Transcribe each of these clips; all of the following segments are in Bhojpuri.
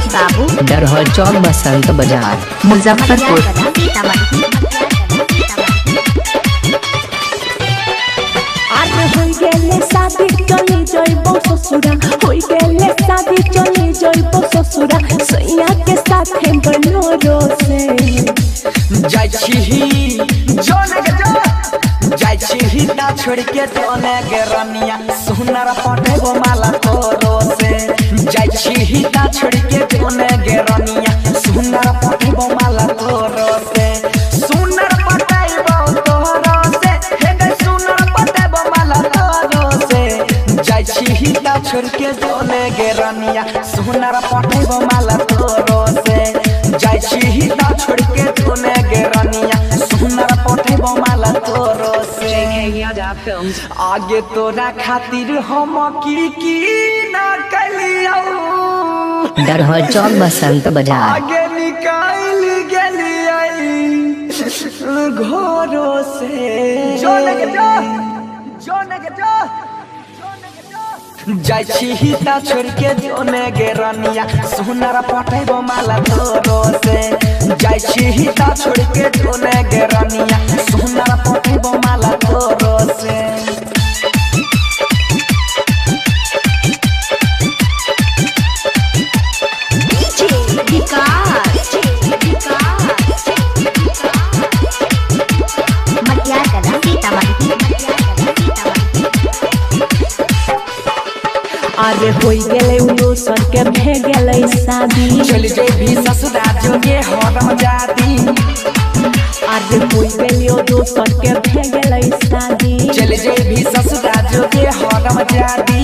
सरोज बाबू डरहल चौक बसंत बाजार मुजफ्फरपुर। शादी चली जइबो ससुरा, होई गेले शादी चली जइबो ससुरा, सैया के साथे बनोरो से जाय छी जोने के जो जाय छी ना छोड़ के जोने के रनिया सुनर पटेबो माला तोरो से जाय छी ना छोड़ के जोने के रनिया सुनर पटेबो माला तोरो से सुनर पटेबो तोरो से हे सुनर पटेबो माला तोरो से जाय छी ना छोड़ के जोने के रनिया सुनर पटेबो माला तोरो से जाय छी ना छोड़ के जोने के रनिया सुनर पटेबो माला तोरो से आगे तोरा खातिर हम की ना कलियो डरहल चौक बसंत बाजार आगे निकाल गेलियै घरों से जोने के जो जाय छी ता छोड़ के जोने गे रनिया सुनर पटेबो माला तोरो से जाय छी ता छोड़ के जोने गे रनिया सुनर पटेबो माला तोरो से अरे होई गेले उनो सर के भे गेले शादी चल जे भी ससुरा जोगे हरम जाती अरे होई गेले उनो सर के भे गेले शादी चल जे भी ससुरा जोगे हरम जाती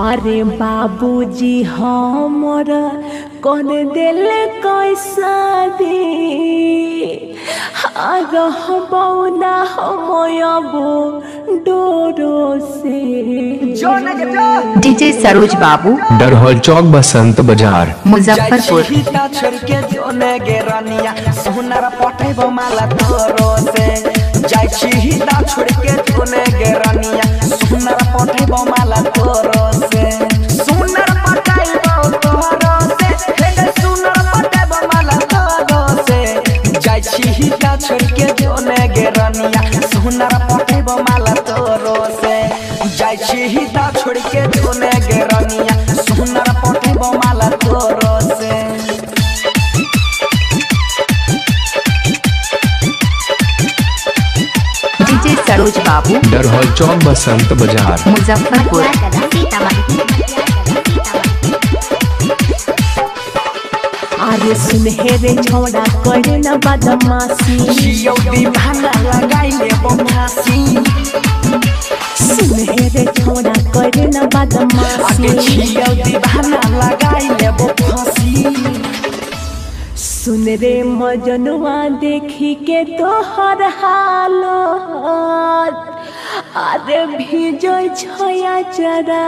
अरे बाबूजी हमर कर देले कैसा दी रहबो ना हमयबो डोरो से जोने के जो डीजे सरोज बाबू डरहल चौक बसंत बाजार मुजफ्फरपुर। छोड़ के जोने गे रनिया सुनर पटेबो माला तोरो से जाय छी ता छोड़ के जोने गे रनिया सुनर पटेबो माला तोरो से सुनर पटेबो तोरो से हे सुनर पटेबो माला तोरो से जाय छी ता छोड़ के जोने गे रनिया सुनर पटेबो माला तोरो से जाय छी ता छोड़ के जोने गे रनिया सुनर पटेबो माला तोरो से डीजे सरोज बाबू डरहल चौक बसंत बाजार मुजफ्फरपुर। अरे सुनहेरे छोड़ा करे न बदमाशी जियो दीवाना लगाई ले बमहासी सुनहेरे छोड़ा करे न आगे बदमाशी जियो दीवाना लगाई ले बमहासी सुन रे मजनुआ देखी के तोहर हालत अरे भिजो छया जरा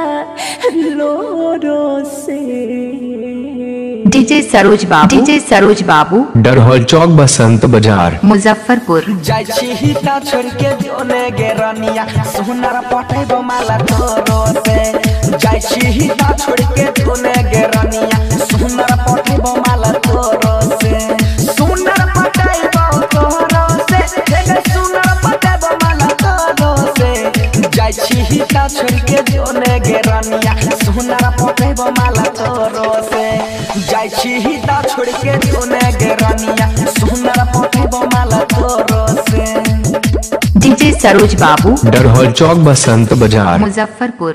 लोरो से डीजे सरोज बाबू डरहल चौक बसंत बाजार मुजफ्फरपुर। जाय छी ता छोड़ के जोने गे रनिया सुनर पटेबो माला तोरो से जाय छी ता छोड़ के जोने गे रनिया सुनर पटेबो माला तोरो से सुनर पटेबो तोरो से हे सुनर पटेबो माला तोरो से जाय छी ता छोड़ के जोने गे रनिया सुनर पटेबो माला तोरो से जाय छी ता छोड़ के जोने गे रनिया सुनर पटेबो माला तोरो से डीजे सरोज बाबू डरहल चौक बसंत बाजार मुजफ्फरपुर।